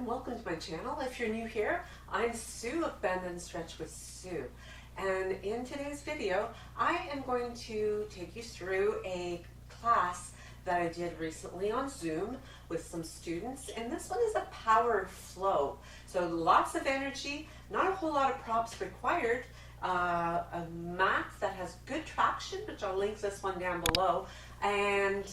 everyone, welcome to my channel. If you're new here, I'm Sue of Bendnstretch with Sue. And in today's video, I am going to take you through a class that I did recently on Zoom with some students. And this one is a power flow. So lots of energy, not a whole lot of props required. A mat that has good traction, which I'll link this one down below. And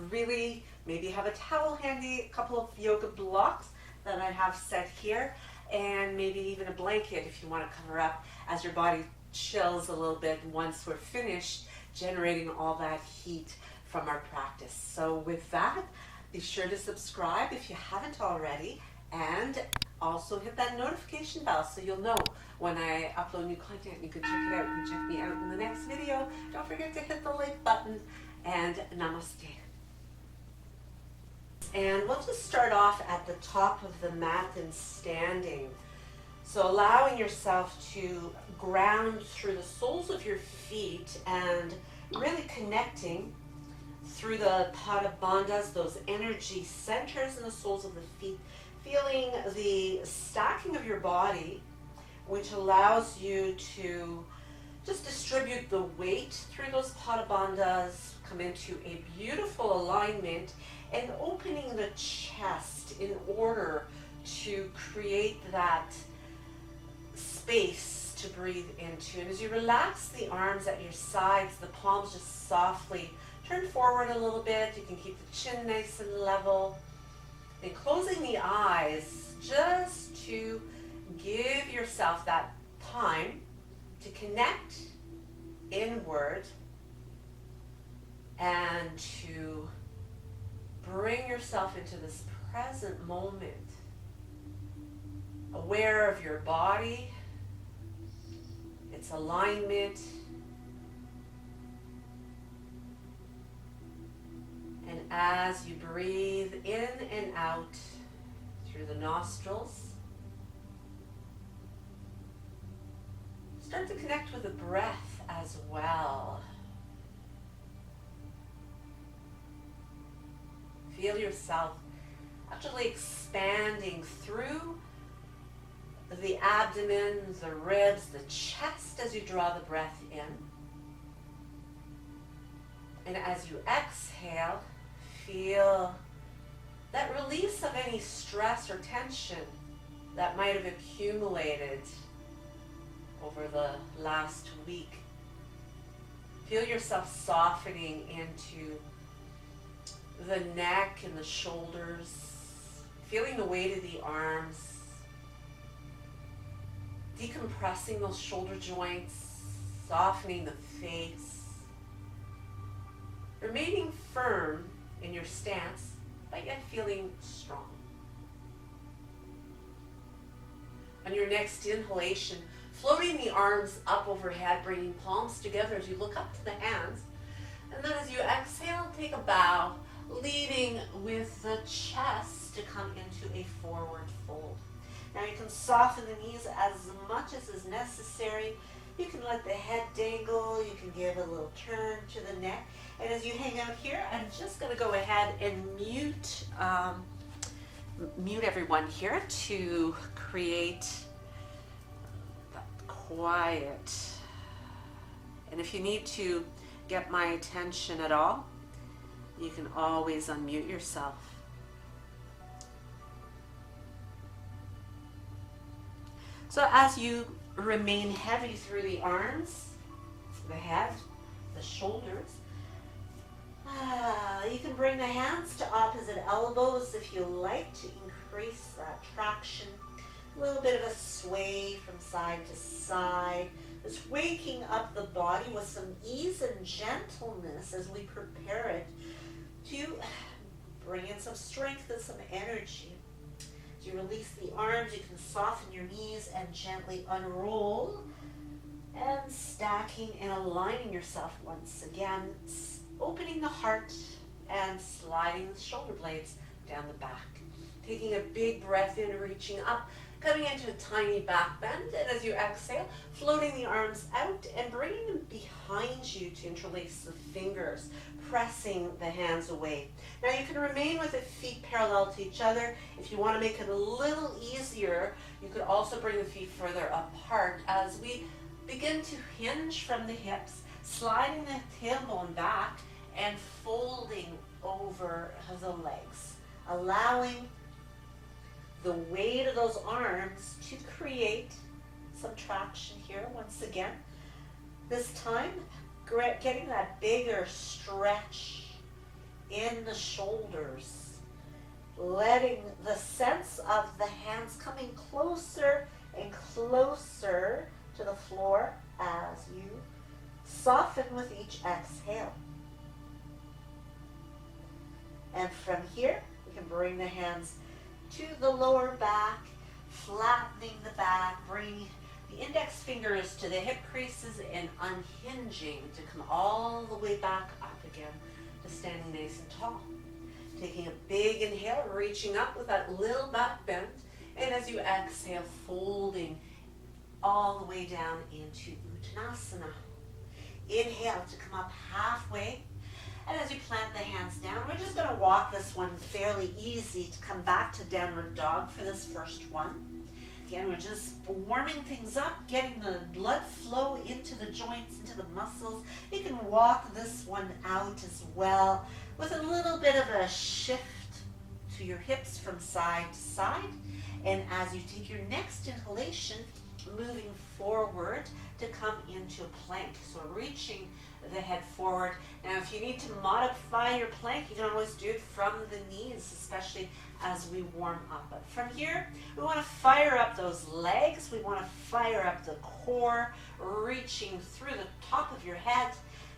really maybe have a towel handy, a couple of yoga blocks that I have set here, and maybe even a blanket if you want to cover up as your body chills a little bit once we're finished generating all that heat from our practice. So with that, be sure to subscribe if you haven't already, and also hit that notification bell so you'll know when I upload new content. You can check it out. You can check me out in the next video. Don't forget to hit the like button, and namaste. And we'll just start off at the top of the mat and standing. So allowing yourself to ground through the soles of your feet and really connecting through the pada bandhas, those energy centers in the soles of the feet, feeling the stacking of your body, which allows you to just distribute the weight through those pada bandhas, come into a beautiful alignment, and opening the chest in order to create that space to breathe into. And as you relax the arms at your sides, the palms just softly turn forward a little bit. You can keep the chin nice and level. And closing the eyes just to give yourself that time to connect inward and to bring yourself into this present moment, aware of your body, its alignment, and as you breathe in and out through the nostrils, start to connect with the breath as well. Feel yourself actually expanding through the abdomen, the ribs, the chest as you draw the breath in. And as you exhale, feel that release of any stress or tension that might have accumulated over the last week. Feel yourself softening into the neck and the shoulders, feeling the weight of the arms, decompressing those shoulder joints, softening the face, remaining firm in your stance, but yet feeling strong. On your next inhalation, floating the arms up overhead, bringing palms together as you look up to the hands, and then as you exhale, take a bow, leading with the chest to come into a forward fold. Now you can soften the knees as much as is necessary. You can let the head dangle. You can give a little turn to the neck. And as you hang out here, I'm just going to go ahead and mute everyone here to create that quiet. And if you need to get my attention at all, you can always unmute yourself. So as you remain heavy through the arms, the head, the shoulders, you can bring the hands to opposite elbows if you like to increase that traction. A little bit of a sway from side to side. Just waking up the body with some ease and gentleness as we prepare it to bring in some strength and some energy. As you release the arms, you can soften your knees and gently unroll, and stacking and aligning yourself once again, opening the heart and sliding the shoulder blades down the back. Taking a big breath in, reaching up, Coming into a tiny back bend, and as you exhale, floating the arms out and bringing them behind you to interlace the fingers, pressing the hands away. Now you can remain with the feet parallel to each other. If you want to make it a little easier, you could also bring the feet further apart as we begin to hinge from the hips, sliding the tailbone back and folding over the legs, allowing the weight of those arms to create some traction here once again. This time, getting that bigger stretch in the shoulders, letting the sense of the hands coming closer and closer to the floor as you soften with each exhale. And from here, we can bring the hands to the lower back, flattening the back, bringing the index fingers to the hip creases and unhinging to come all the way back up again to standing nice and tall. Taking a big inhale, reaching up with that little back bend, and as you exhale, folding all the way down into Uttanasana. Inhale to come up halfway. And as you plant the hands down, we're just going to walk this one fairly easy to come back to downward dog for this first one. Again, we're just warming things up, getting the blood flow into the joints, into the muscles. You can walk this one out as well with a little bit of a shift to your hips from side to side. And as you take your next inhalation, moving forward to come into a plank. So reaching the head forward. Now if you need to modify your plank, you can always do it from the knees, especially as we warm up. But from here, we want to fire up those legs. We want to fire up the core, reaching through the top of your head,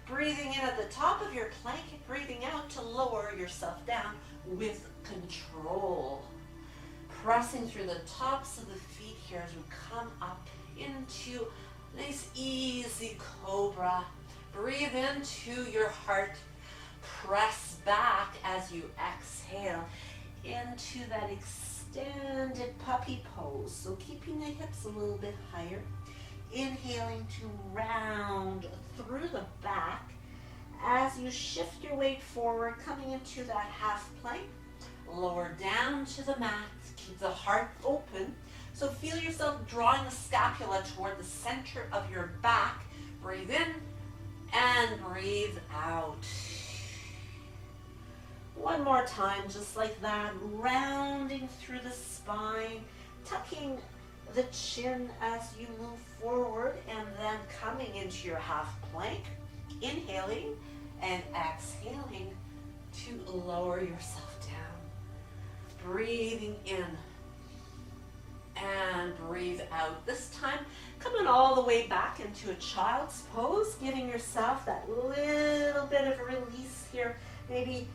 breathing in at the top of your plank and breathing out to lower yourself down with control. Pressing through the tops of the feet here as we come up into nice easy cobra. Breathe into your heart. Press back as you exhale into that extended puppy pose. So keeping the hips a little bit higher. Inhaling to round through the back as you shift your weight forward, coming into that half plank. Lower down to the mat. Keep the heart open. So feel yourself drawing the scapula toward the center of your back. Breathe in and breathe out. One more time, just like that, rounding through the spine, tucking the chin as you move forward, and then coming into your half plank, inhaling and exhaling to lower yourself down. Breathing in and breathe out. This time, coming all the way back into a child's pose, giving yourself that little bit of release here. Maybe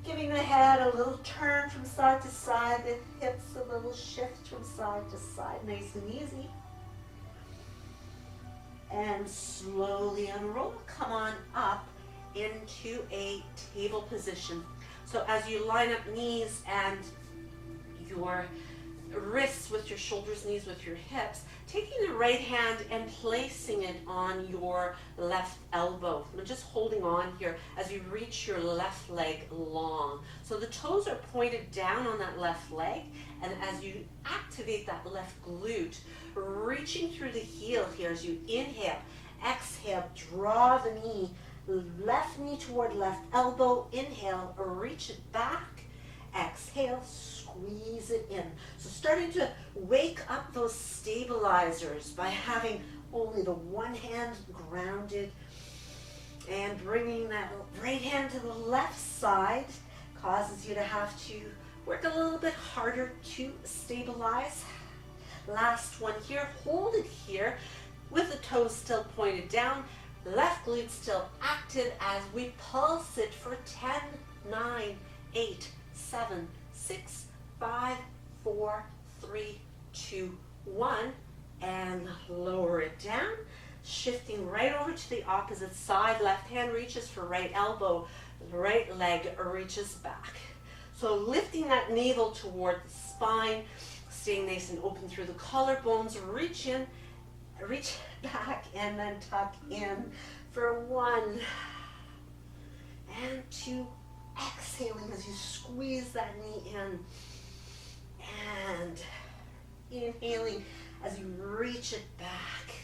giving the head a little turn from side to side, the hips a little shift from side to side, nice and easy. And slowly unroll, come on up into a table position. So as you line up knees and your wrists with your shoulders, knees with your hips, taking the right hand and placing it on your left elbow. I'm just holding on here as you reach your left leg long. So the toes are pointed down on that left leg, and as you activate that left glute, reaching through the heel here as you inhale, exhale, draw the knee, left knee toward left elbow, inhale, reach it back, exhale, squeeze it in. So starting to wake up those stabilizers by having only the one hand grounded and bringing that right hand to the left side causes you to have to work a little bit harder to stabilize. Last one here, hold it here with the toes still pointed down, left glute still active as we pulse it for 10, 9, 8, 7, 6, 5, 4, 3, 2, 1, and lower it down. Shifting right over to the opposite side. Left hand reaches for right elbow, right leg reaches back. So lifting that navel toward the spine, staying nice and open through the collarbones. Reach in, reach back, and then tuck in for 1 and 2. Exhaling as you squeeze that knee in, and inhaling as you reach it back.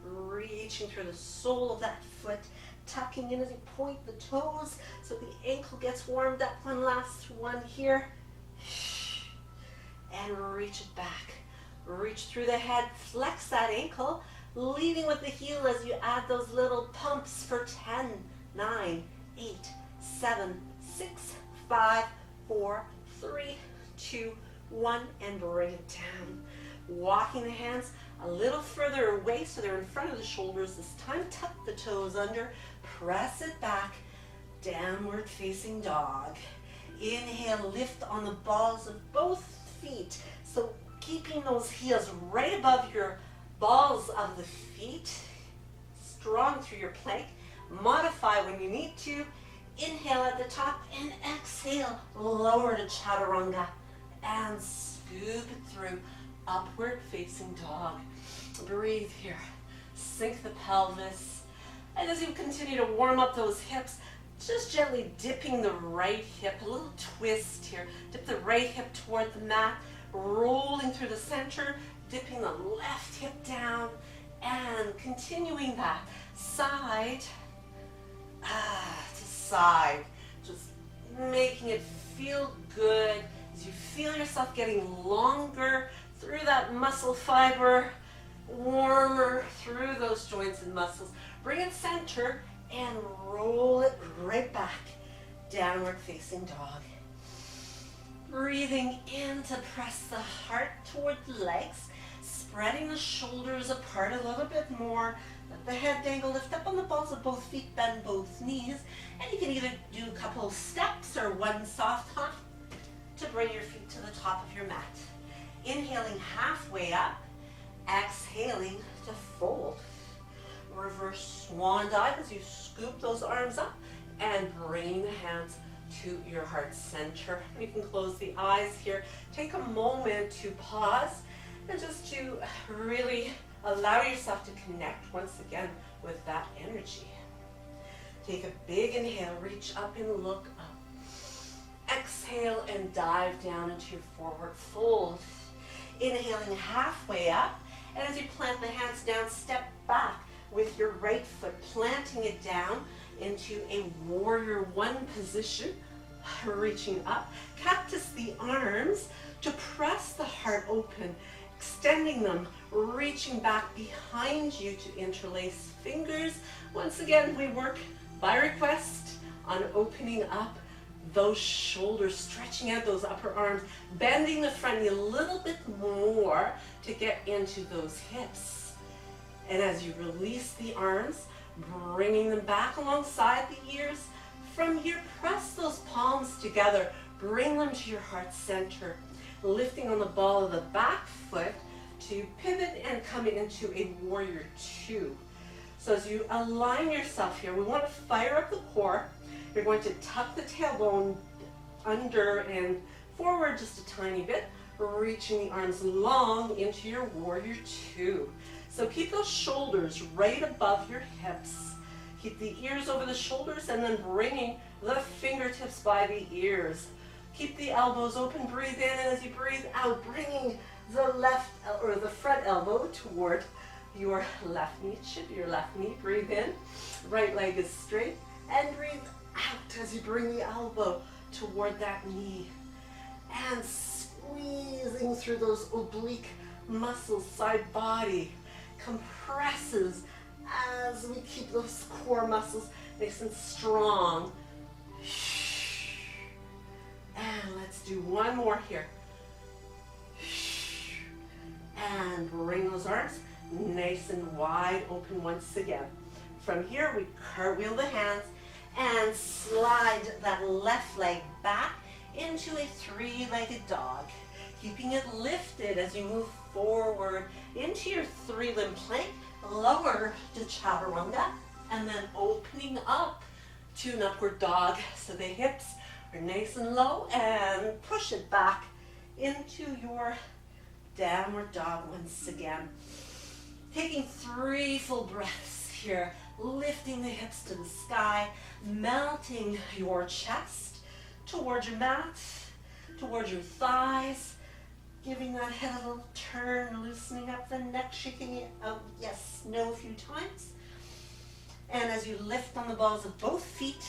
Reaching through the sole of that foot, tucking in as you point the toes so the ankle gets warmed up. One last one here. And reach it back. Reach through the head, flex that ankle, leading with the heel as you add those little pumps for 10, 9, 8, 7, 6, 5, 4, 3, 2, 1, and bring it down. Walking the hands a little further away so they're in front of the shoulders. This time tuck the toes under, press it back, downward facing dog. Inhale, lift on the balls of both feet. So keeping those heels right above your balls of the feet, strong through your plank. Modify when you need to. Inhale at the top and exhale, lower to chaturanga and scoop it through, upward facing dog. Breathe here, sink the pelvis, and as you continue to warm up those hips, just gently dipping the right hip, a little twist here. Dip the right hip toward the mat, rolling through the center, dipping the left hip down, and continuing that side to side. Just making it feel good as you feel yourself getting longer through that muscle fiber, warmer through those joints and muscles. Bring it center and roll it right back, downward facing dog. Breathing in to press the heart toward the legs, spreading the shoulders apart a little bit more. Let the head dangle, lift up on the balls of both feet, bend both knees, and you can either do a couple of steps or one soft hop to bring your feet to the top of your mat. Inhaling halfway up, exhaling to fold. Reverse swan dive as you scoop those arms up and bring the hands to your heart center. You can close the eyes here. Take a moment to pause and just to really allow yourself to connect once again with that energy. Take a big inhale, reach up and look up. Exhale and dive down into your forward fold. Inhaling halfway up, and as you plant the hands down, step back with your right foot, planting it down into a warrior one position, reaching up. Cactus the arms to press the heart open, extending them, reaching back behind you to interlace fingers. Once again, we work by request on opening up those shoulders, stretching out those upper arms, bending the front knee a little bit more to get into those hips. And as you release the arms, bringing them back alongside the ears, from here, press those palms together, bring them to your heart center, lifting on the ball of the back foot to pivot and come into a warrior two. So as you align yourself here, we want to fire up the core. You're going to tuck the tailbone under and forward just a tiny bit, reaching the arms long into your warrior two. So keep those shoulders right above your hips. Keep the ears over the shoulders and then bringing the fingertips by the ears. Keep the elbows open, breathe in, and as you breathe out, bringing the left or the front elbow toward your left knee. It should be your left knee. Breathe in, right leg is straight, and breathe out as you bring the elbow toward that knee. And squeezing through those oblique muscles, side body compresses as we keep those core muscles nice and strong. And let's do one more here. And bring those arms nice and wide open once again. From here, we cartwheel the hands and slide that left leg back into a three-legged dog, keeping it lifted as you move forward into your three-limb plank, lower to chaturanga, and then opening up to an upward dog. So the hips Or nice and low, and push it back into your downward dog once again. Taking 3 full breaths here, lifting the hips to the sky, melting your chest towards your mat, towards your thighs, giving that head a little turn, loosening up the neck, shaking it out, yes, no, a few times. And as you lift on the balls of both feet,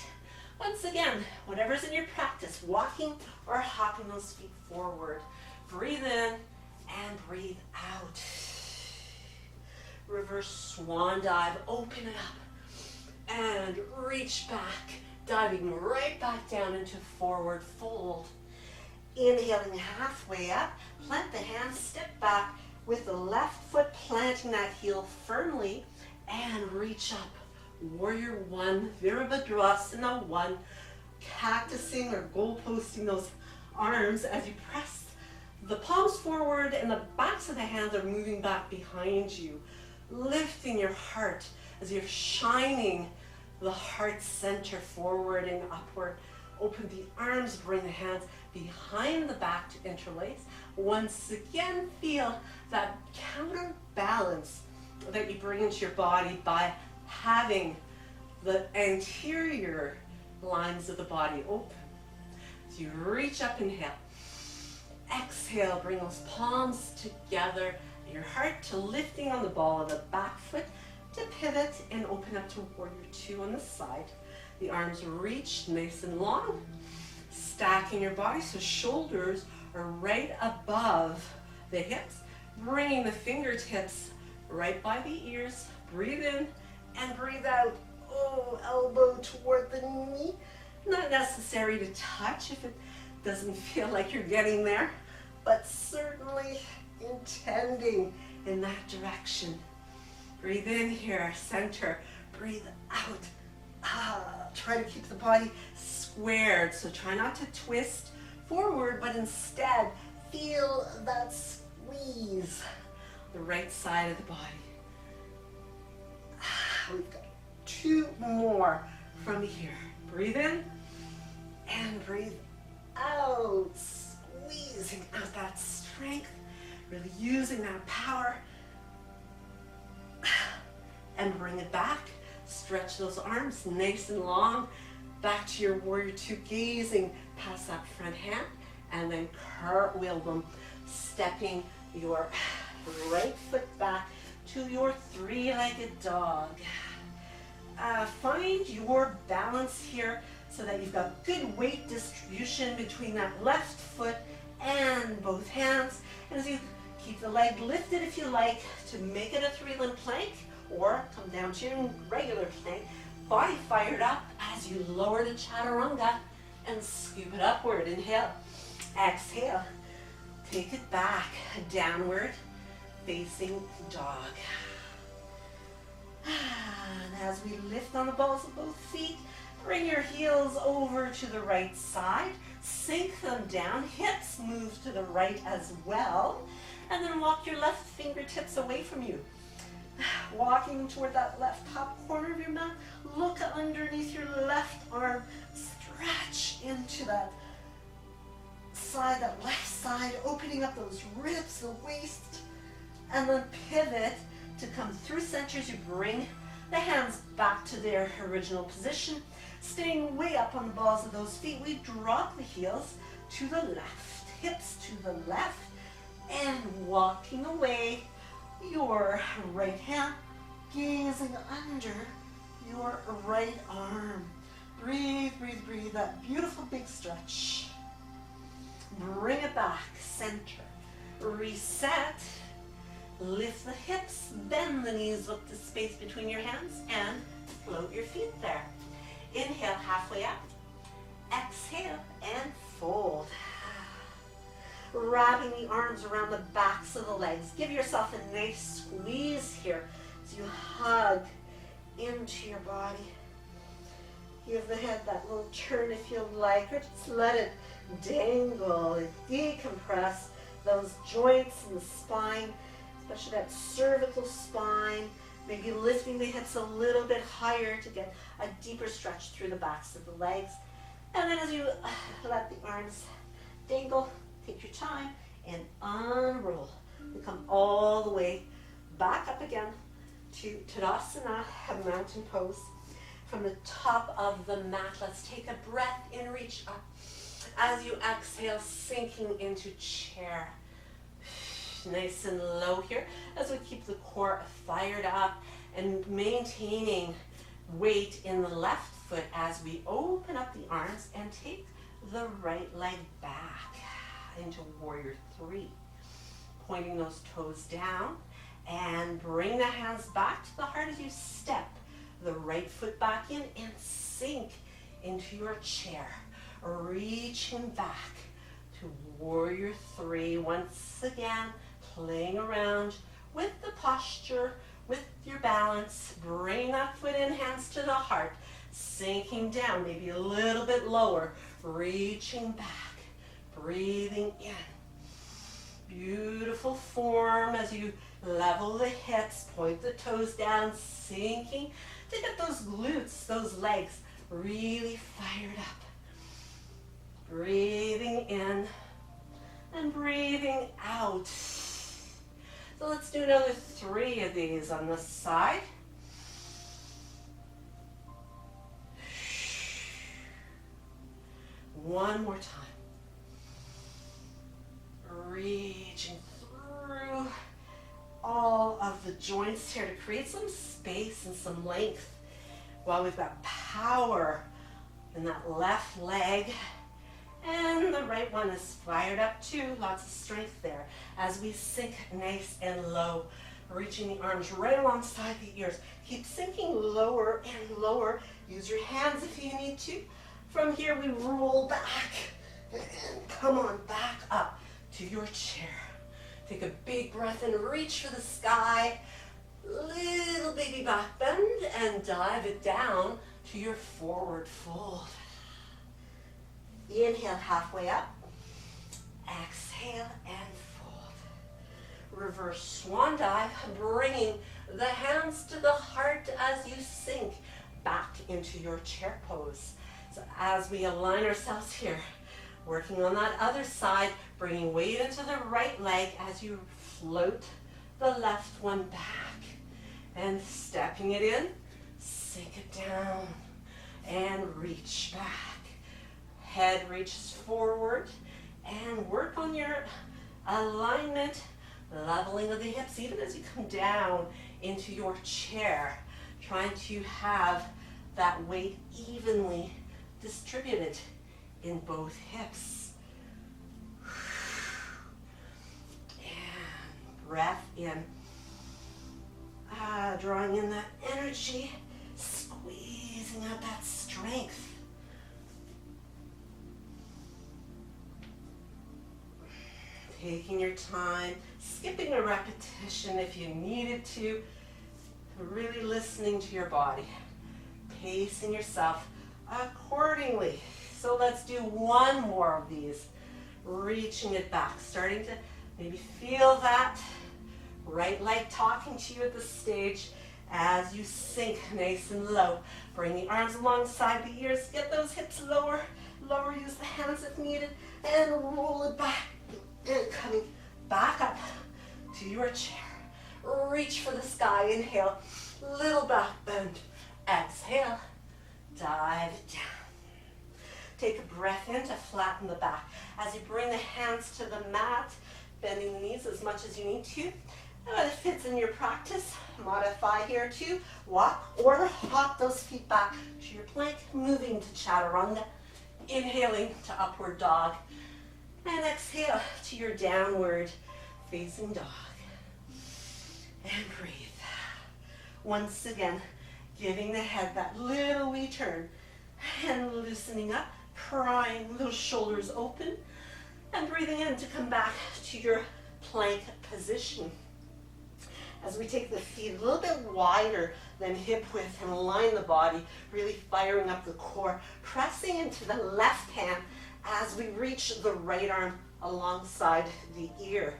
once again, whatever's in your practice, walking or hopping those feet forward. Breathe in and breathe out. Reverse swan dive, open it up and reach back, diving right back down into forward fold. Inhaling halfway up, plant the hands, step back with the left foot, planting that heel firmly, and reach up. Warrior one, Virabhadrasana one, cactusing or goal posting those arms as you press the palms forward and the backs of the hands are moving back behind you. Lifting your heart as you're shining the heart center forward and upward. Open the arms, bring the hands behind the back to interlace. Once again, feel that counterbalance that you bring into your body by having the anterior lines of the body open. So you reach up, inhale. Exhale, bring those palms together. Your heart to lifting on the ball of the back foot to pivot and open up to warrior two on the side. The arms reach nice and long. Stacking your body so shoulders are right above the hips. Bringing the fingertips right by the ears. Breathe in and breathe out. Oh, elbow toward the knee. Not necessary to touch if it doesn't feel like you're getting there, but certainly intending in that direction. Breathe in here, center. Breathe out. Try to keep the body squared, so try not to twist forward, but instead feel that squeeze the right side of the body. We've got 2 more from here. Breathe in and breathe out, squeezing out that strength, really using that power. And bring it back. Stretch those arms nice and long. Back to your warrior two, gazing past that front hand, and then cartwheel them, stepping your right foot back to your 3-legged dog. Find your balance here so that you've got good weight distribution between that left foot and both hands. And as you keep the leg lifted if you like to make it a 3-limb plank, or come down to your regular plank, body fired up as you lower the chaturanga and scoop it upward. Inhale, exhale, take it back, downward facing dog. And as we lift on the balls of both feet, bring your heels over to the right side, sink them down, hips move to the right as well, and then walk your left fingertips away from you. Walking toward that left top corner of your mat, look underneath your left arm, stretch into that side, that left side, opening up those ribs, the waist, and then pivot to come through center as you bring the hands back to their original position. Staying way up on the balls of those feet, we drop the heels to the left, hips to the left, and walking away, your right hand gazing under your right arm. Breathe, breathe, breathe, that beautiful big stretch. Bring it back, center, reset, lift the hips, bend the knees, look the space between your hands, and float your feet there. Inhale, halfway up, exhale, and fold. Wrapping the arms around the backs of the legs. Give yourself a nice squeeze here as you hug into your body. Give the head that little turn if you like, or just let it dangle, decompress those joints in the spine, especially that cervical spine. Maybe lifting the hips a little bit higher to get a deeper stretch through the backs of the legs. And then as you let the arms dangle, take your time and unroll. We come all the way back up again to Tadasana, a mountain pose. From the top of the mat, let's take a breath in, reach up. As you exhale, sinking into chair. Nice and low here as we keep the core fired up and maintaining weight in the left foot as we open up the arms and take the right leg back into warrior three. Pointing those toes down and bring the hands back to the heart as you step the right foot back in and sink into your chair. Reaching back to warrior three. Once again, playing around with the posture, with your balance. Bring that foot in, hands to the heart. Sinking down, maybe a little bit lower. Reaching back, breathing in. Beautiful form as you level the hips, point the toes down, sinking to get those glutes, those legs really fired up. Breathing in and breathing out. So let's do another 3 of these on this side. One more time. Reaching through all of the joints here to create some space and some length while we've got power in that left leg. And the right one is fired up too. Lots of strength there as we sink nice and low. Reaching the arms right alongside the ears. Keep sinking lower and lower. Use your hands if you need to. From here we roll back and come on back up to your chair. Take a big breath and reach for the sky. Little baby back bend and dive it down to your forward fold. Inhale halfway up. Exhale and fold. Reverse swan dive, bringing the hands to the heart as you sink back into your chair pose. So as we align ourselves here, working on that other side, bringing weight into the right leg as you float the left one back. And stepping it in, sink it down and reach back. Head reaches forward and work on your alignment, leveling of the hips, even as you come down into your chair, trying to have that weight evenly distributed in both hips. And breath in. Drawing in that energy, squeezing out that strength. Taking your time, skipping a repetition if you needed to, really listening to your body, pacing yourself accordingly. So let's do one more of these, reaching it back, starting to maybe feel that right leg talking to you at this stage as you sink nice and low. Bring the arms alongside the ears, get those hips lower, use the hands if needed, and roll it back. And coming back up to your chair. Reach for the sky, inhale, little back bend. Exhale, dive down. Take a breath in to flatten the back. As you bring the hands to the mat, bending the knees as much as you need to. And when it fits in your practice, modify here too. Walk or hop those feet back to your plank, moving to chaturanga. Inhaling to upward dog. And exhale to your downward facing dog. And breathe. Once again, giving the head that little wee turn. And loosening up, prying those shoulders open. And breathing in to come back to your plank position. As we take the feet a little bit wider than hip width and align the body, really firing up the core, pressing into the left hand as we reach the right arm alongside the ear.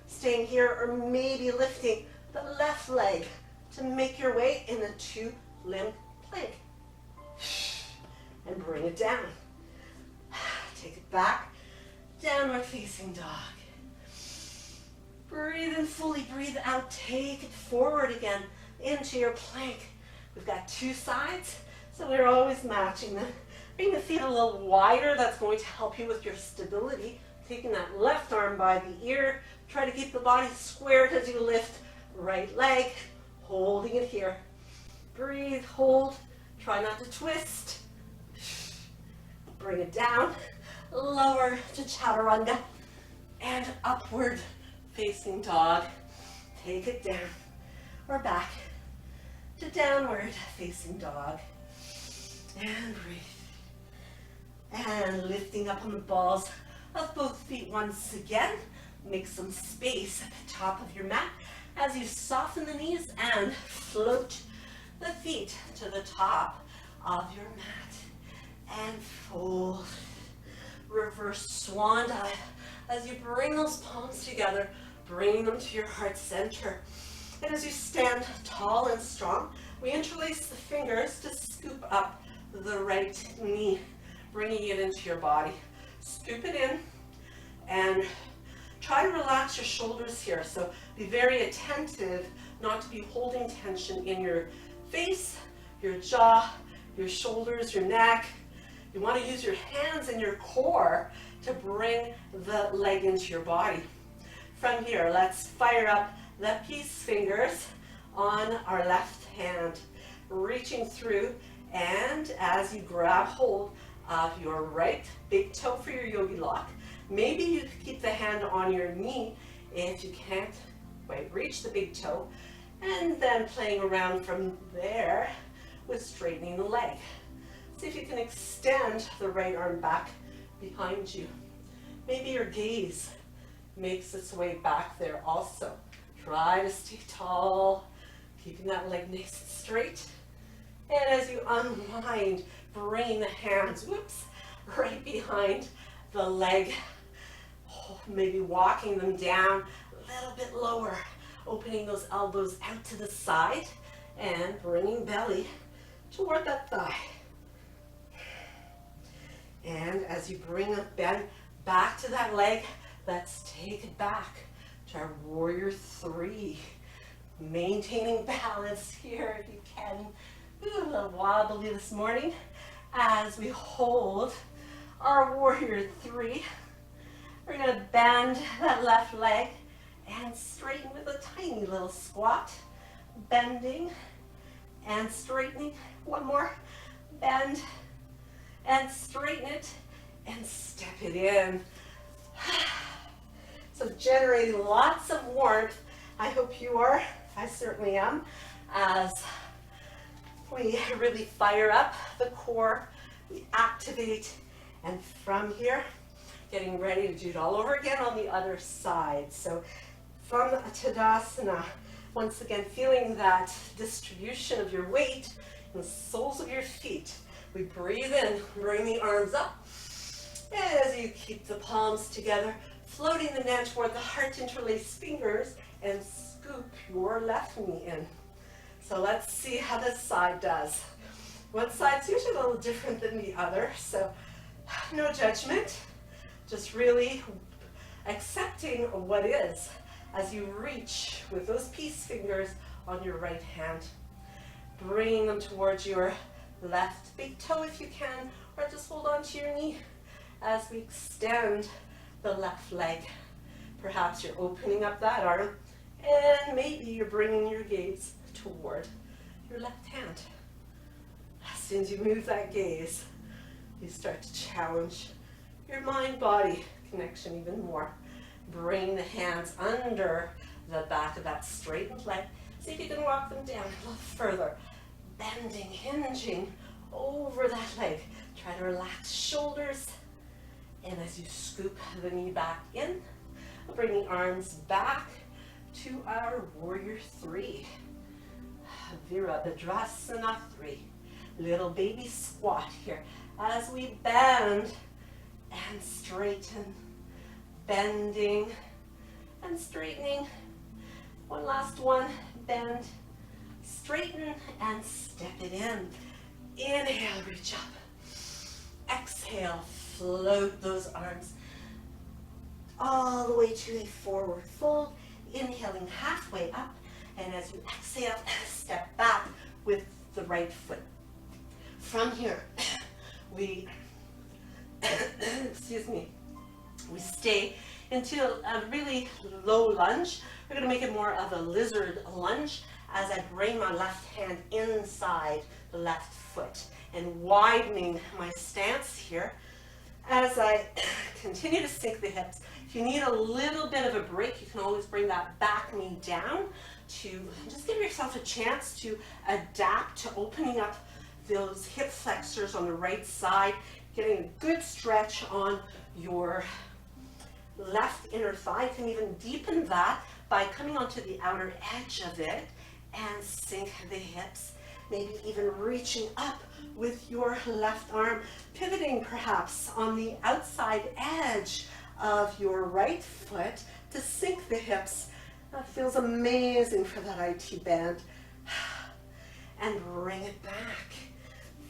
Staying here or maybe lifting the left leg to make your way in a 2-limb plank. and bring it down. Take it back, downward facing dog. Breathe in fully, breathe out, take it forward again into your plank. We've got two sides, so we're always matching them. Bring the feet a little wider, that's going to help you with your stability. Taking that left arm by the ear, try to keep the body squared as you lift. Right leg, holding it here. Breathe, hold, try not to twist. Bring it down, lower to chaturanga, and upward facing dog. Take it down, or back to downward facing dog. And breathe. And lifting up on the balls of both feet once again. Make some space at the top of your mat as you soften the knees and float the feet to the top of your mat. And fold. Reverse swan dive as you bring those palms together, bring them to your heart center. And as you stand tall and strong, we interlace the fingers to scoop up the right knee, bringing it into your body. Scoop it in and try to relax your shoulders here. So be very attentive not to be holding tension in your face, your jaw, your shoulders, your neck. You want to use your hands and your core to bring the leg into your body. From here, let's fire up the peace fingers on our left hand, reaching through, and as you grab hold of your right big toe for your yogi lock, maybe you keep the hand on your knee if you can't quite reach the big toe, and then playing around from there with straightening the leg. See if you can extend the right arm back behind you. Maybe your gaze makes its way back there also. Try to stay tall, keeping that leg nice and straight. And as you unwind, bringing the hands, right behind the leg. Maybe walking them down a little bit lower, opening those elbows out to the side and bringing belly toward that thigh. And as you bring the bend back to that leg, let's take it back to our warrior three. Maintaining balance here if you can. Ooh, a little wobbly this morning as we hold our warrior three. We're going to bend that left leg and straighten with a tiny little squat. Bending and straightening. One more. Bend and straighten it and step it in. So generating lots of warmth. I hope you are. I certainly am. As we really fire up the core, we activate, and from here, getting ready to do it all over again on the other side. So from Tadasana, once again, feeling that distribution of your weight in the soles of your feet. We breathe in, bring the arms up. And as you keep the palms together, floating them down toward the heart interlaced fingers, and scoop your left knee in. So let's see how this side does. One side's usually a little different than the other, so no judgment. Just really accepting what is as you reach with those peace fingers on your right hand. Bringing them towards your left big toe if you can, or just hold on to your knee as we extend the left leg. Perhaps you're opening up that arm, and maybe you're bringing your gaze toward your left hand. As soon as you move that gaze, you start to challenge your mind-body connection even more. Bring the hands under the back of that straightened leg. See if you can walk them down a little further. Bending, hinging over that leg. Try to relax shoulders. And as you scoop the knee back in, bringing arms back to our warrior three. Virabhadrasana 3. Little baby squat here as we bend and straighten, bending and straightening. One last one, bend, straighten, and step it in. Inhale, reach up. exhale, float those arms all the way to a forward fold, inhaling halfway up, and as you exhale, step back with the right foot. From here, we, excuse me, we stay into a really low lunge. We're going to make it more of a lizard lunge as I bring my left hand inside the left foot and widening my stance here as I continue to sink the hips. If you need a little bit of a break, you can always bring that back knee down to just give yourself a chance to adapt to opening up those hip flexors on the right side, getting a good stretch on your left inner thigh. You can even deepen that by coming onto the outer edge of it and sink the hips, maybe even reaching up with your left arm, pivoting perhaps on the outside edge of your right foot to sink the hips. That feels amazing for that IT band. And bring it back.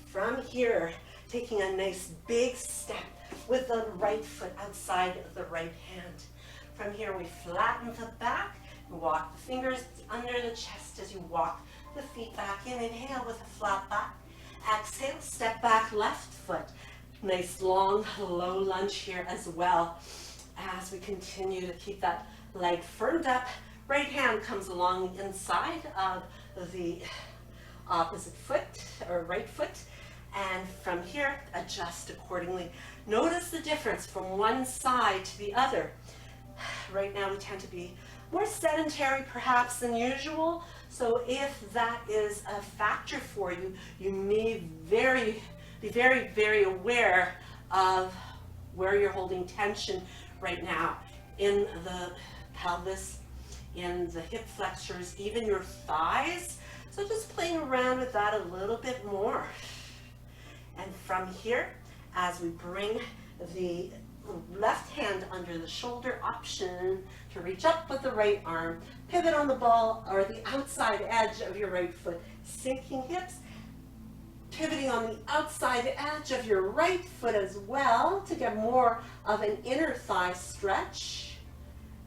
From here, taking a nice big step with the right foot outside of the right hand. From here, we flatten the back, walk the fingers under the chest as you walk the feet back in. Inhale with a flat back. Exhale, step back, left foot. Nice long, low lunge here as well. As we continue to keep that leg firmed up, right hand comes along the inside of the opposite foot or right foot. And from here, adjust accordingly. Notice the difference from one side to the other. Right now, we tend to be more sedentary perhaps than usual. So if that is a factor for you, you may be very aware of where you're holding tension right now in the pelvis, in the hip flexors, even your thighs. So just playing around with that a little bit more. And from here, as we bring the left hand under the shoulder, option to reach up with the right arm, pivot on the ball or the outside edge of your right foot, sinking hips, pivoting on the outside edge of your right foot as well to get more of an inner thigh stretch,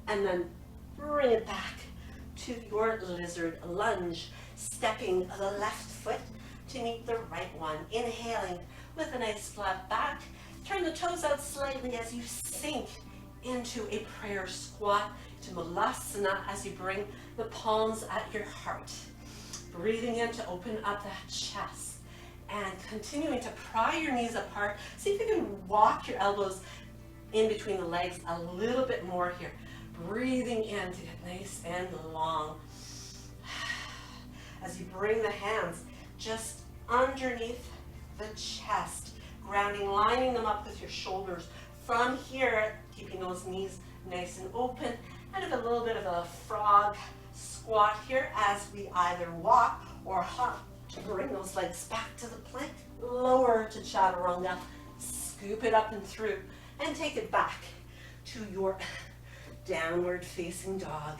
and then bring it back to your lizard lunge, stepping the left foot to meet the right one. Inhaling with a nice flat back. Turn the toes out slightly as you sink into a prayer squat, to Malasana, as you bring the palms at your heart. Breathing in to open up that chest and continuing to pry your knees apart. See if you can walk your elbows in between the legs a little bit more here. Breathing in to get nice and long. As you bring the hands just underneath the chest, grounding, lining them up with your shoulders. From here, keeping those knees nice and open, and a little bit of a frog squat here as we either walk or hop to bring those legs back to the plank, lower to chaturanga, scoop it up and through, and take it back to your downward facing dog.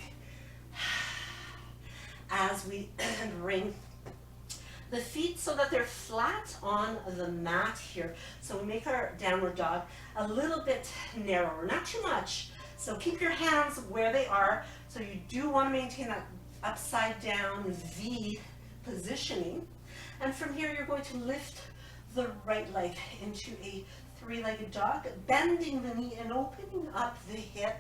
As we bring the feet so that they're flat on the mat here. So we make our downward dog a little bit narrower, not too much. So keep your hands where they are. So you do want to maintain that upside down V positioning. And from here, you're going to lift the right leg into a three-legged dog, bending the knee and opening up the hip.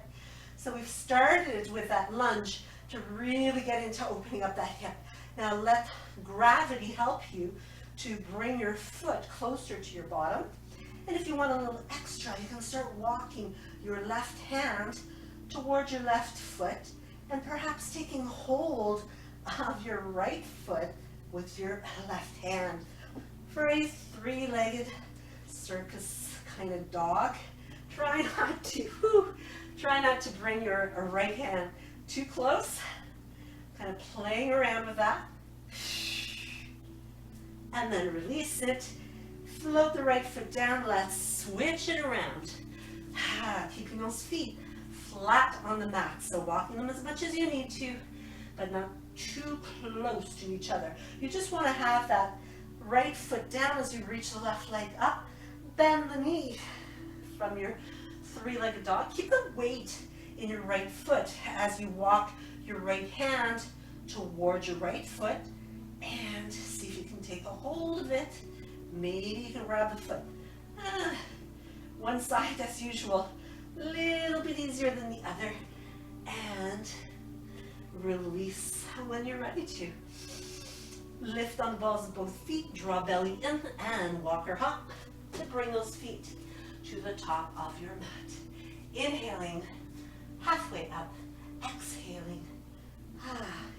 So we've started with that lunge to really get into opening up that hip. Now let gravity help you to bring your foot closer to your bottom. And if you want a little extra, you can start walking your left hand towards your left foot and perhaps taking hold of your right foot with your left hand for a three-legged circus kind of dog. Try not to bring your right hand too close. Kind of playing around with that. And then release it. Float the right foot down. Let's switch it around. Keeping those feet flat on the mat. So walking them as much as you need to, but not too close to each other. You just want to have that right foot down as you reach the left leg up, bend the knee from your three-legged dog. Keep the weight in your right foot as you walk your right hand towards your right foot, and see if you can take a hold of it. Maybe you can grab the foot. One side as usual, a little bit easier than the other, and release when you're ready to. Lift on the balls of both feet, draw belly in, and walk or hop to bring those feet to the top of your mat. Inhaling, halfway up, exhaling,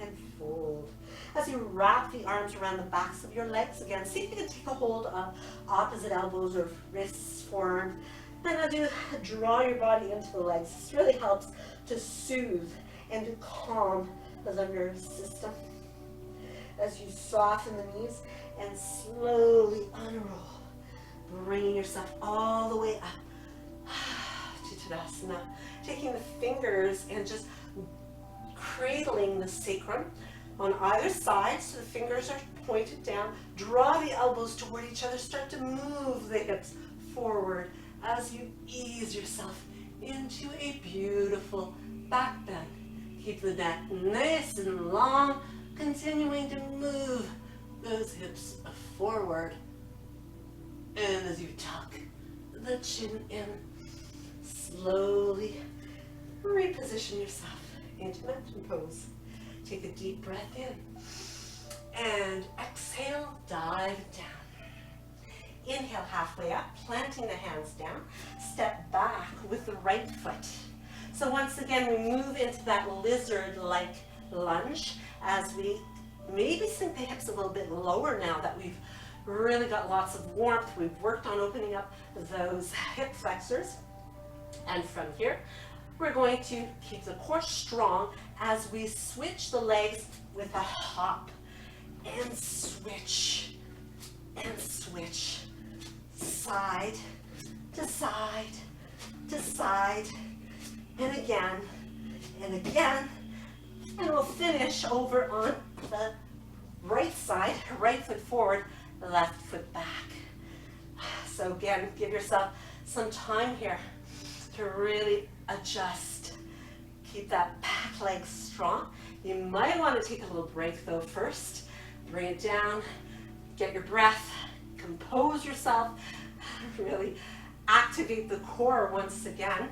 and fold. As you wrap the arms around the backs of your legs again, see if you can take a hold of opposite elbows or wrists formed. And as you draw your body into the legs, this really helps to soothe and to calm the nervous system. As you soften the knees and slowly unroll, bringing yourself all the way up to Tadasana. Taking the fingers and just cradling the sacrum on either side, so the fingers are pointed down. Draw the elbows toward each other. Start to move the hips forward as you ease yourself into a beautiful back bend. Keep the neck nice and long, continuing to move those hips forward. And as you tuck the chin in, slowly reposition yourself into mountain pose. Take a deep breath in and exhale, dive down. Inhale halfway up, planting the hands down. Step back with the right foot. So once again, we move into that lizard-like lunge as we maybe sink the hips a little bit lower now that we've really got lots of warmth. We've worked on opening up those hip flexors. And from here, we're going to keep the core strong as we switch the legs with a hop and switch and switch, side to side to side, and again and again. And we'll finish over on the right side, right foot forward, left foot back. So again, give yourself some time here to really adjust. Keep that back leg strong. You might want to take a little break though first. Bring it down, get your breath, compose yourself, really activate the core once again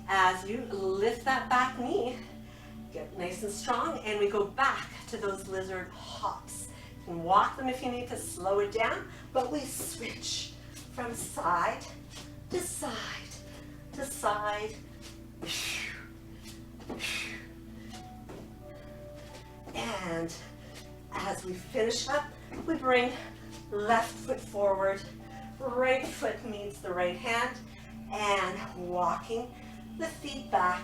as you lift that back knee. Get nice and strong, and we go back to those lizard hops. You can walk them if you need to slow it down, but we switch from side to side to side. And as we finish up, we bring left foot forward, right foot meets the right hand, and walking the feet back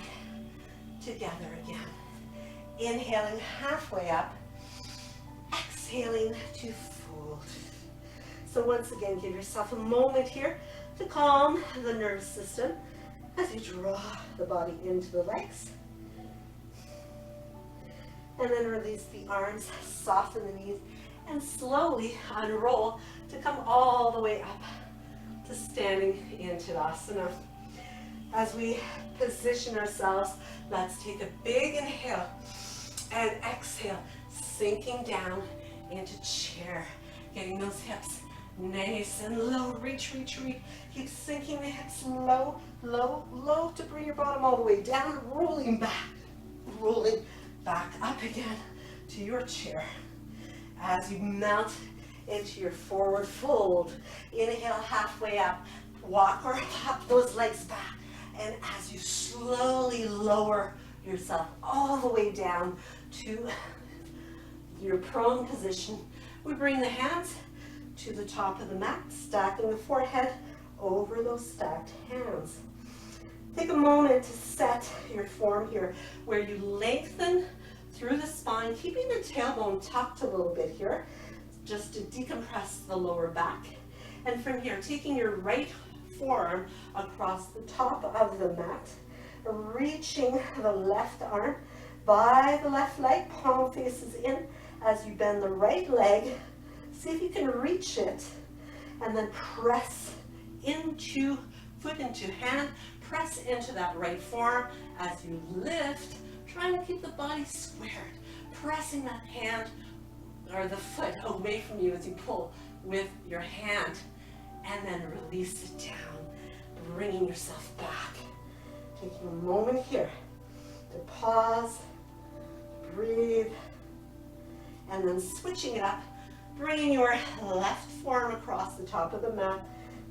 together again. Inhaling halfway up, exhaling to fold. So once again, give yourself a moment here to calm the nervous system as you draw the body into the legs. And then release the arms, soften the knees, and slowly unroll to come all the way up to standing in Tadasana. As we position ourselves, let's take a big inhale and exhale, sinking down into chair, getting those hips nice and low. Reach, reach, reach. Keep sinking the hips low, low, low to bring your bottom all the way down, rolling back up again to your chair. As you melt into your forward fold, inhale halfway up, walk or hop those legs back. And as you slowly lower yourself all the way down to your prone position, we bring the hands to the top of the mat, stacking the forehead over those stacked hands. Take a moment to set your form here, where you lengthen through the spine, keeping the tailbone tucked a little bit here, just to decompress the lower back. And from here, taking your right forearm across the top of the mat, reaching the left arm by the left leg, palm faces in. As you bend the right leg, see if you can reach it, and then press into foot into hand. Press into that right forearm as you lift, trying to keep the body squared. Pressing that hand or the foot away from you as you pull with your hand. And then release it down, bringing yourself back. Taking a moment here to pause, breathe, and then switching it up, bringing your left forearm across the top of the mat,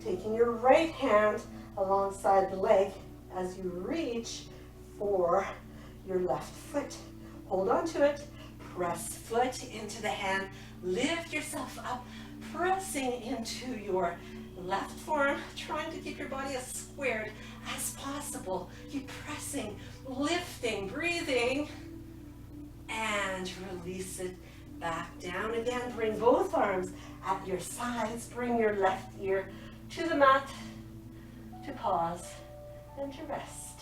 taking your right hand alongside the leg as you reach for your left foot. Hold on to it, press foot into the hand, lift yourself up, pressing into your left forearm, trying to keep your body as squared as possible. Keep pressing, lifting, breathing, and release it back down again. Bring both arms at your sides. Bring your left ear to the mat to pause and to rest.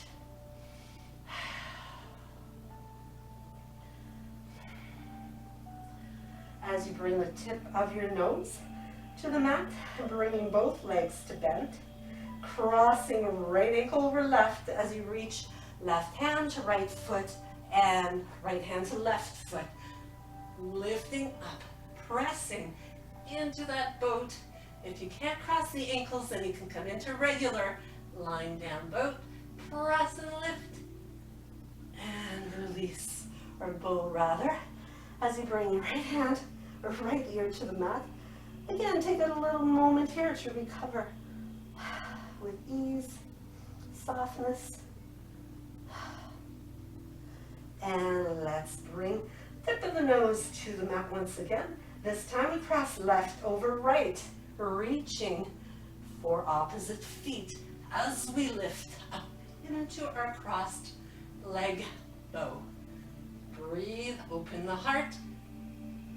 As you bring the tip of your nose to the mat and bringing both legs to bend, crossing right ankle over left as you reach left hand to right foot and right hand to left foot. Lifting up, pressing into that boat. If you can't cross the ankles, then you can come into regular lying down boat. Press and lift and release, or bow rather, as you bring your right hand or right ear to the mat. Again, take a little moment here to recover with ease, softness. And let's bring tip of the nose to the mat once again. This time we cross left over right, reaching for opposite feet as we lift up into our crossed leg bow. Breathe, open the heart.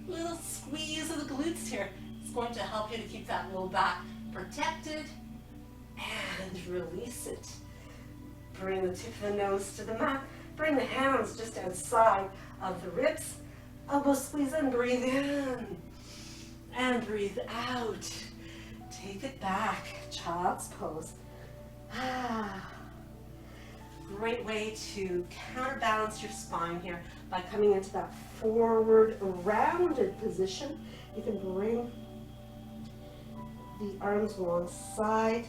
Little squeeze of the glutes here. It's going to help you to keep that low back protected. And release it. Bring the tip of the nose to the mat. Bring the hands just outside of the ribs. Elbow squeeze in, breathe in. And breathe out. Take it back, child's pose. Great way to counterbalance your spine here by coming into that forward rounded position. You can bring the arms alongside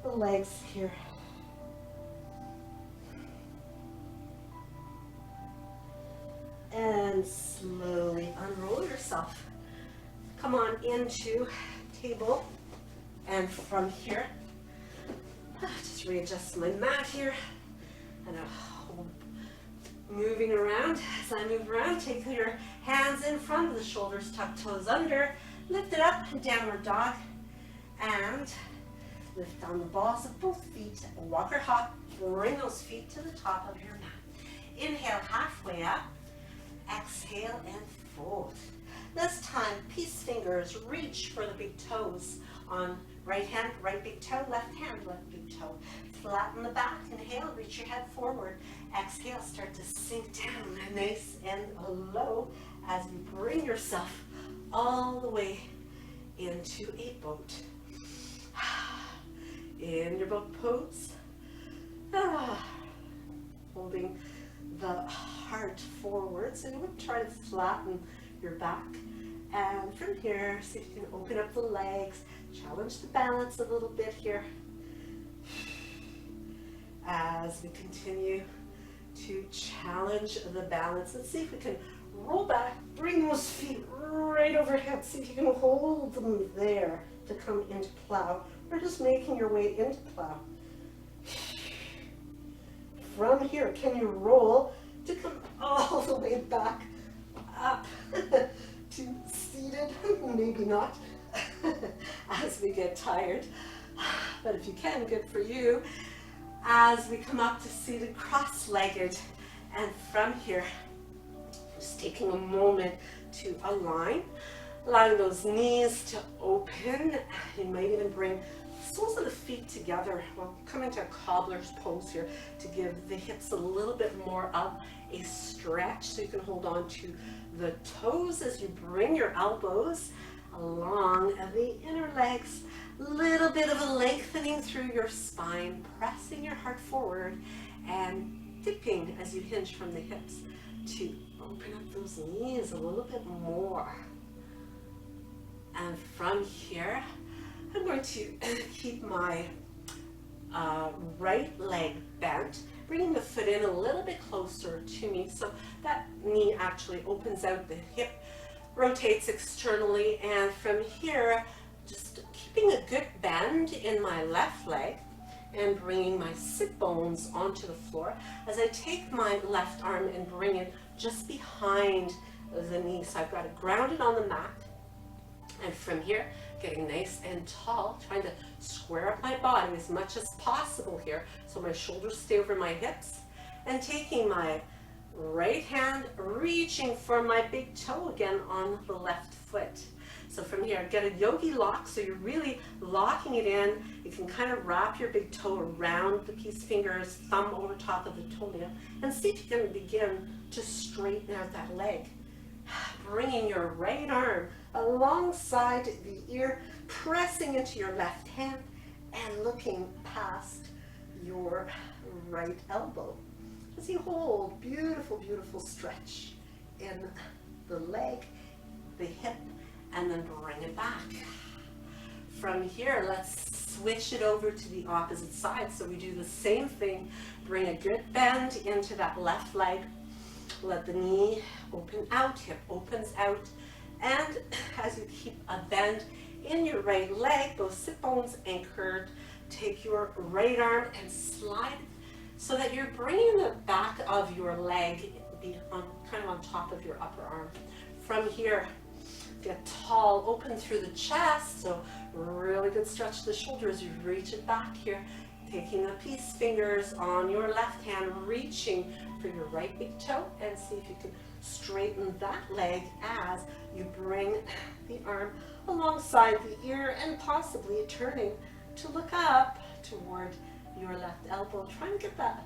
the legs here. And slowly unroll yourself. Come on into table. And from here, just readjust my mat here. And moving around. As I move around, take your hands in front of the shoulders, tuck toes under. Lift it up, downward dog. And lift on the balls of both feet. Walk or hop. Bring those feet to the top of your mat. Inhale halfway up. Exhale and fold. This time, peace fingers reach for the big toes. On right hand, right big toe, left hand, left big toe. Flatten the back. Inhale, reach your head forward. Exhale, start to sink down nice and low as you bring yourself all the way into a boat. In your boat pose. Holding the heart forward, so you would try to flatten your back. And from here, see if you can open up the legs, challenge the balance a little bit here. As we continue to challenge the balance, let's see if we can roll back, bring those feet right overhead, see if you can hold them there to come into plow, or just making your way into plow. From here, can you roll to come all the way back up to seated? Maybe not, as we get tired. But if you can, good for you. As we come up to seated cross-legged, and from here, just taking a moment to align, allowing those knees to open. You might even bring soles of the feet together. Well, come into a cobbler's pose here to give the hips a little bit more of a stretch, so you can hold on to the toes as you bring your elbows along the inner legs, Little bit of a lengthening through your spine, pressing your heart forward and dipping as you hinge from the hips to open up those knees a little bit more. And from here, I'm going to keep my right leg bent, bringing the foot in a little bit closer to me so that knee actually opens out, the hip rotates externally, and from here, just keeping a good bend in my left leg and bringing my sit bones onto the floor as I take my left arm and bring it just behind the knee. So I've got it grounded on the mat, and from here, getting nice and tall, trying to square up my body as much as possible here so my shoulders stay over my hips, and taking my right hand, reaching for my big toe again on the left foot. So from here, get a yogi lock, so you're really locking it in. You can kind of wrap your big toe around the peace fingers, thumb over top of the toenail, and see if you can begin to straighten out that leg. Bringing your right arm alongside the ear, pressing into your left hand, and looking past your right elbow. As you hold, beautiful, beautiful stretch in the leg, the hip, and then bring it back. From here, let's switch it over to the opposite side. So we do the same thing, bring a good bend into that left leg, let the knee open out, hip opens out, and as you keep a bend in your right leg, those sit bones anchored, take your right arm and slide so that you're bringing the back of your leg kind of on top of your upper arm. From here, get tall, open through the chest, so really good stretch the shoulders. You reach it back here, taking the peace fingers on your left hand, reaching for your right big toe, and see if you can straighten that leg as you bring the arm alongside the ear and possibly turning to look up toward your left elbow. Try and get that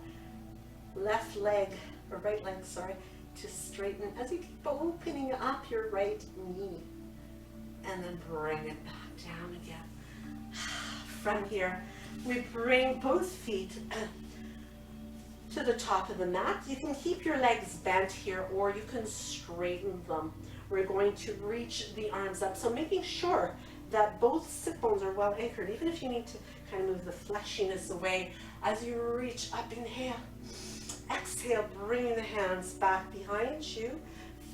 left leg, or right leg, sorry, to straighten as you keep opening up your right knee, and then bring it back down again. From here, we bring both feet to the top of the mat. You can keep your legs bent here, or you can straighten them. We're going to reach the arms up, so making sure that both sit bones are well anchored, even if you need to kind of move the fleshiness away as you reach up. Inhale, exhale, bringing the hands back behind you,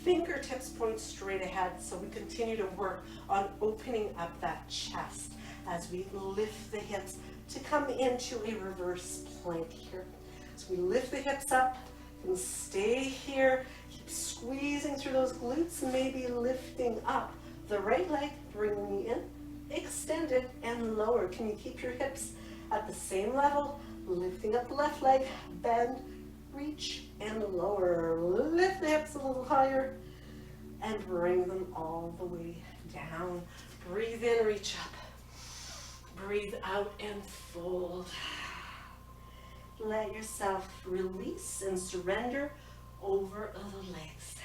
fingertips point straight ahead. So we continue to work on opening up that chest as we lift the hips to come into a reverse plank here. So we lift the hips up and stay here, keep squeezing through those glutes, maybe lifting up the right leg, bring the knee in, extend it and lower. Can you keep your hips at the same level? Lifting up the left leg, bend, reach and lower. Lift the hips a little higher and bring them all the way down. Breathe in, reach up. Breathe out and fold. Let yourself release and surrender over the legs.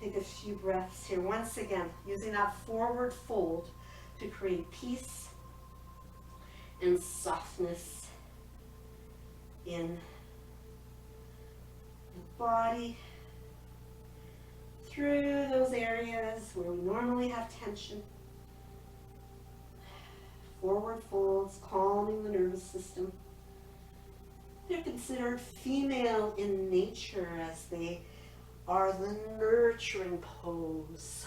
Take a few breaths here. Once again, using that forward fold to create peace and softness in the body, through those areas where we normally have tension. Forward folds, calming the nervous system. They're considered female in nature as they are the nurturing pose.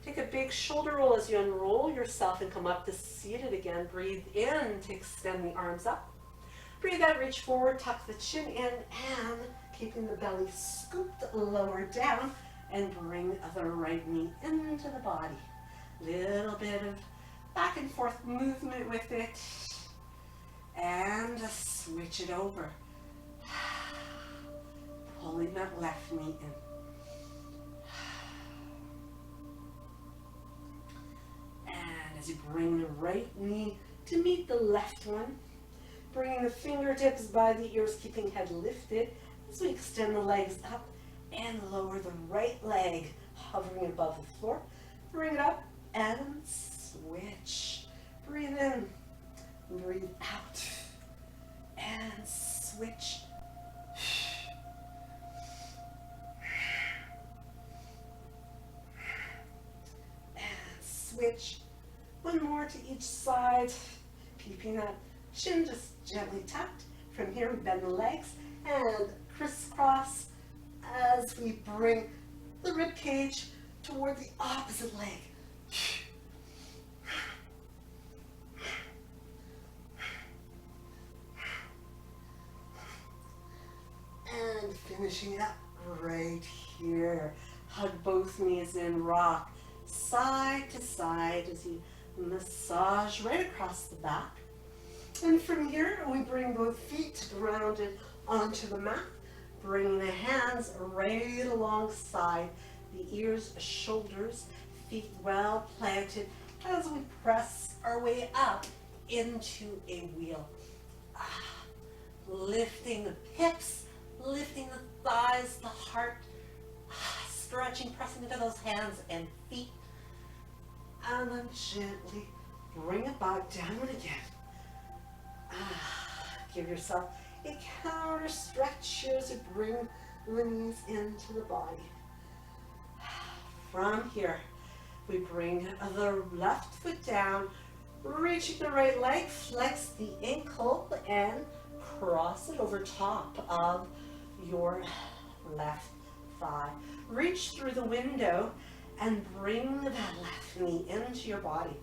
Take a big shoulder roll as you unroll yourself and come up to seated again. Breathe in to extend the arms up. Breathe out, reach forward, tuck the chin in, and keeping the belly scooped lower down, and bring the right knee into the body. Little bit of back and forth movement with it, and switch it over. Pulling that left knee in. And as you bring the right knee to meet the left one, bringing the fingertips by the ears, keeping head lifted as we extend the legs up and lower the right leg, hovering above the floor. Bring it up and switch. Breathe in, breathe out, and switch. And switch. One more to each side, keeping that chin just gently tucked. From here, we bend the legs and crisscross as we bring the rib cage toward the opposite leg. And finishing up right here. Hug both knees in, rock side to side as you massage right across the back. And from here, we bring both feet grounded onto the mat, bringing the hands right alongside the ears, shoulders, feet well planted as we press our way up into a wheel. Lifting the hips, lifting the thighs, the heart, stretching, pressing into those hands and feet. And then gently bring it back down again. Give yourself a counter stretch here as you bring the knees into the body. From here, we bring the left foot down, reaching the right leg, flex the ankle and cross it over top of your left thigh. Reach through the window and bring that left knee into your body.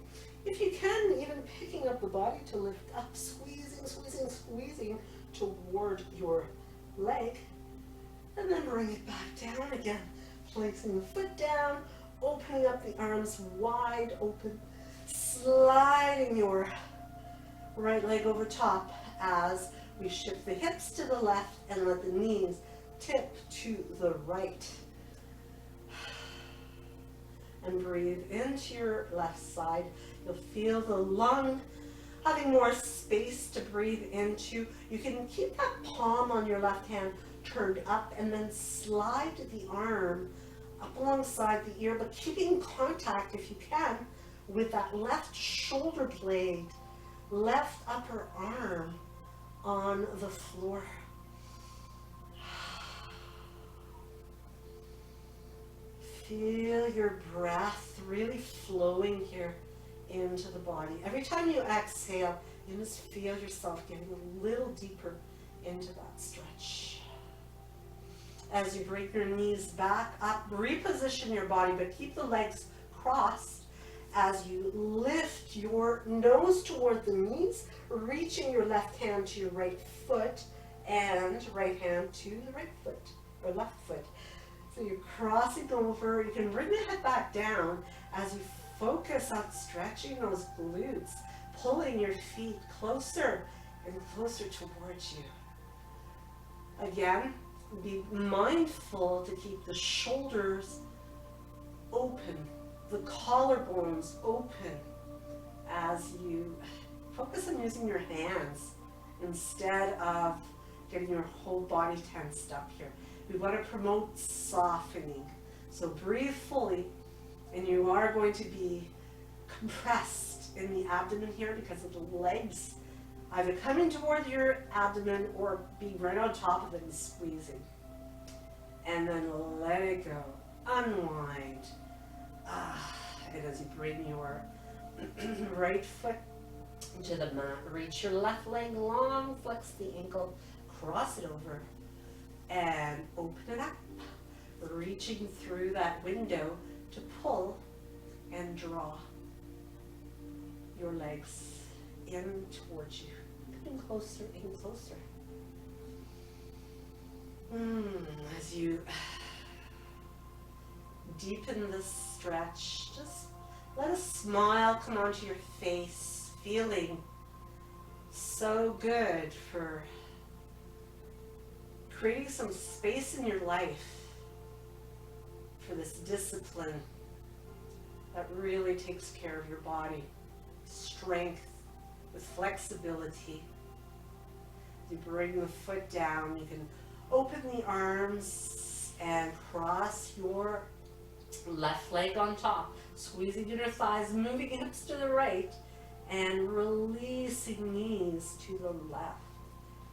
If you can, even picking up the body to lift up, squeezing, squeezing, squeezing toward your leg, and then bring it back down again. Placing the foot down, opening up the arms wide open, sliding your right leg over top as we shift the hips to the left and let the knees tip to the right. And breathe into your left side. You'll feel the lung having more space to breathe into. You can keep that palm on your left hand turned up and then slide the arm up alongside the ear, but keeping contact, if you can, with that left shoulder blade, left upper arm on the floor. Feel your breath really flowing here into the body. Every time you exhale, you must feel yourself getting a little deeper into that stretch. As you bring your knees back up, reposition your body, but keep the legs crossed as you lift your nose toward the knees, reaching your left hand to your right foot and right hand to the right foot or left foot. So you're crossing over. You can bring the head back down as you focus on stretching those glutes, pulling your feet closer and closer towards you. Again, be mindful to keep the shoulders open, the collarbones open as you focus on using your hands instead of getting your whole body tensed up here. We want to promote softening. So breathe fully, and you are going to be compressed in the abdomen here because of the legs either coming toward your abdomen or be right on top of it and squeezing. And then let it go. Unwind. And as you bring your right foot to the mat, reach your left leg long, flex the ankle, cross it over, and open it up, reaching through that window to pull and draw your legs in towards you, coming closer and closer. As you deepen the stretch, just let a smile come onto your face, feeling so good for creating some space in your life for this discipline that really takes care of your body. Strength with flexibility. You bring the foot down, you can open the arms and cross your left leg on top. Squeezing inner thighs, moving hips to the right, and releasing knees to the left.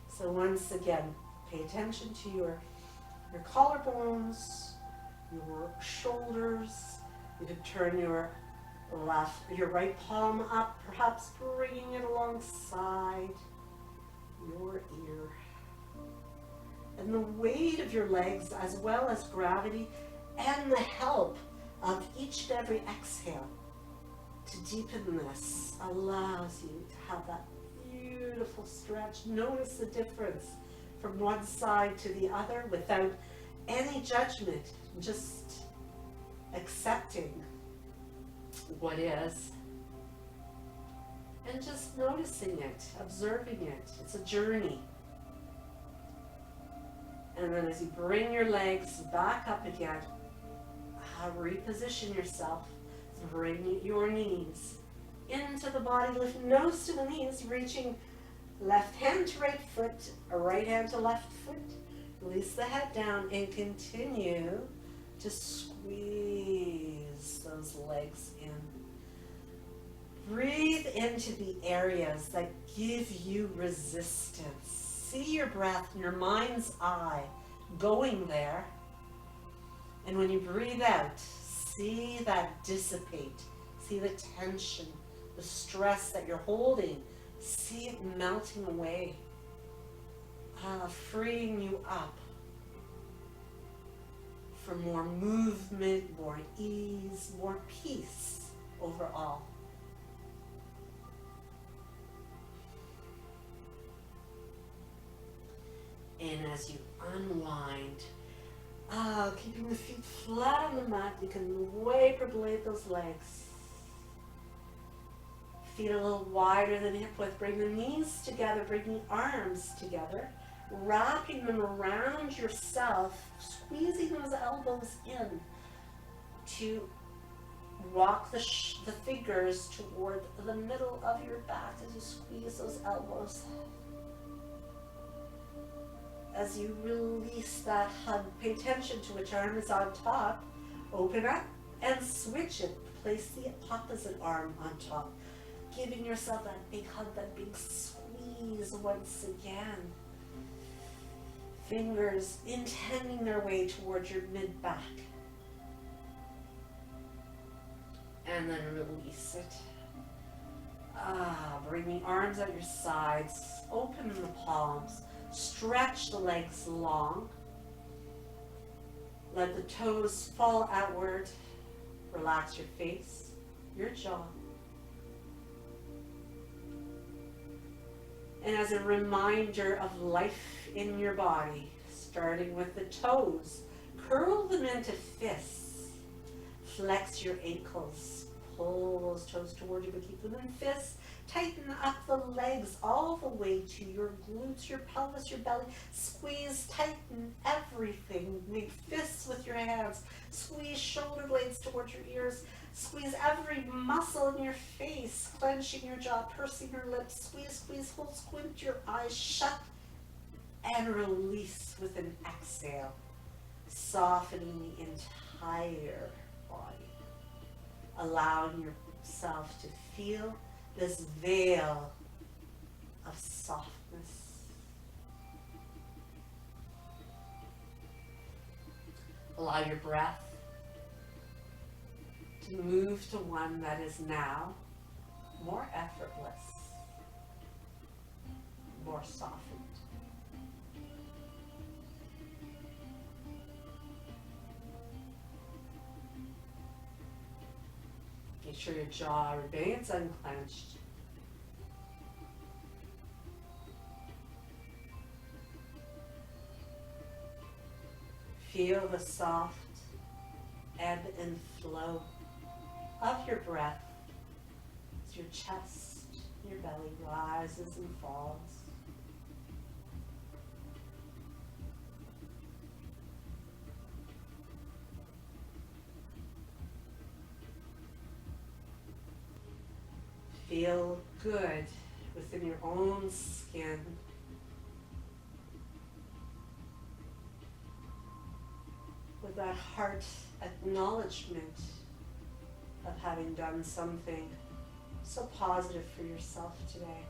So once again, pay attention to your collarbones, your shoulders. You can turn your right palm up, perhaps bringing it alongside your ear. And the weight of your legs, as well as gravity and the help of each and every exhale to deepen this, allows you to have that beautiful stretch. Notice the difference from one side to the other without any judgment, just accepting what is and just noticing it, observing it. It's a journey. And then as you bring your legs back up again, reposition yourself. Bring your knees into the body. Lift nose to the knees, reaching left hand to right foot, right hand to left foot. Release the head down and continue to squeeze those legs in. Breathe into the areas that give you resistance. See your breath in your mind's eye going there. And when you breathe out, see that dissipate. See the tension, the stress that you're holding. See it melting away, freeing you up for more movement, more ease, more peace overall. And as you unwind, keeping the feet flat on the mat, you can wipe or blade those legs. Feet a little wider than hip width. Bring the knees together, bring the arms together, wrapping them around yourself, squeezing those elbows in to walk the fingers toward the middle of your back as you squeeze those elbows. As you release that hug, pay attention to which arm is on top. Open up and switch it. Place the opposite arm on top, giving yourself that big hug, that big squeeze once again. Fingers intending their way towards your mid-back. And then release it. Bring the arms out your sides. Open the palms. Stretch the legs long. Let the toes fall outward. Relax your face, your jaw. And as a reminder of life in your body, starting with the toes, curl them into fists. Flex your ankles. Pull those toes toward you, but keep them in fists. Tighten up the legs all the way to your glutes, your pelvis, your belly. Squeeze, tighten everything. Make fists with your hands. Squeeze shoulder blades towards your ears. Squeeze every muscle in your face, clenching your jaw, pursing your lips. Squeeze, squeeze, hold, squint your eyes shut, and release with an exhale, softening the entire body, allowing yourself to feel this veil of softness. Allow your breath to move to one that is now more effortless, more softened. Make sure your jaw remains unclenched. Feel the soft ebb and flow of your breath as your chest, your belly rises and falls. Feel good within your own skin. With that heart acknowledgement of having done something so positive for yourself today.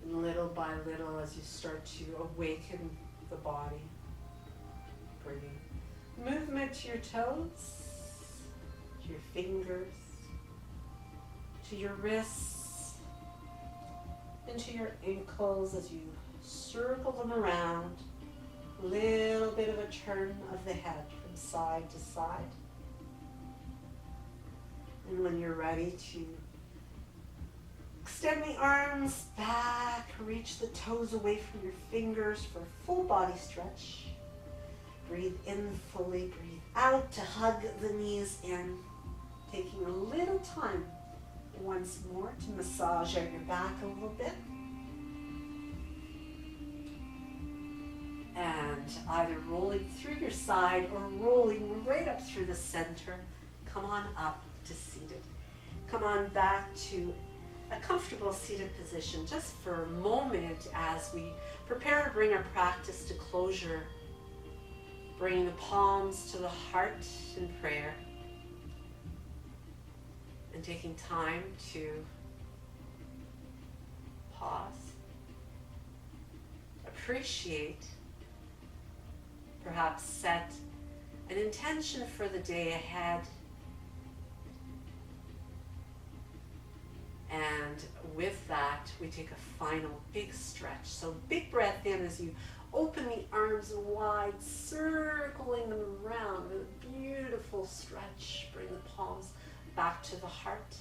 And little by little, as you start to awaken the body, bringing movement to your toes, to your fingers, to your wrists, into your ankles as you circle them around. Little bit of a turn of the head from side to side. And when you're ready to extend the arms back, reach the toes away from your fingers for a full body stretch. Breathe in fully, breathe out to hug the knees in. Taking a little time once more to massage out your back a little bit. And either rolling through your side or rolling right up through the center. Come on up to seated. Come on back to a comfortable seated position just for a moment as we prepare to bring our practice to closure. Bringing the palms to the heart in prayer. And taking time to pause. Appreciate. Perhaps set an intention for the day ahead. And with that, we take a final big stretch. So big breath in as you open the arms wide, circling them around. A beautiful stretch. Bring the palms back to the heart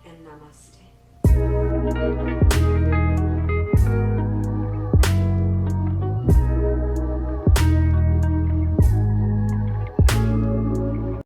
and namaste.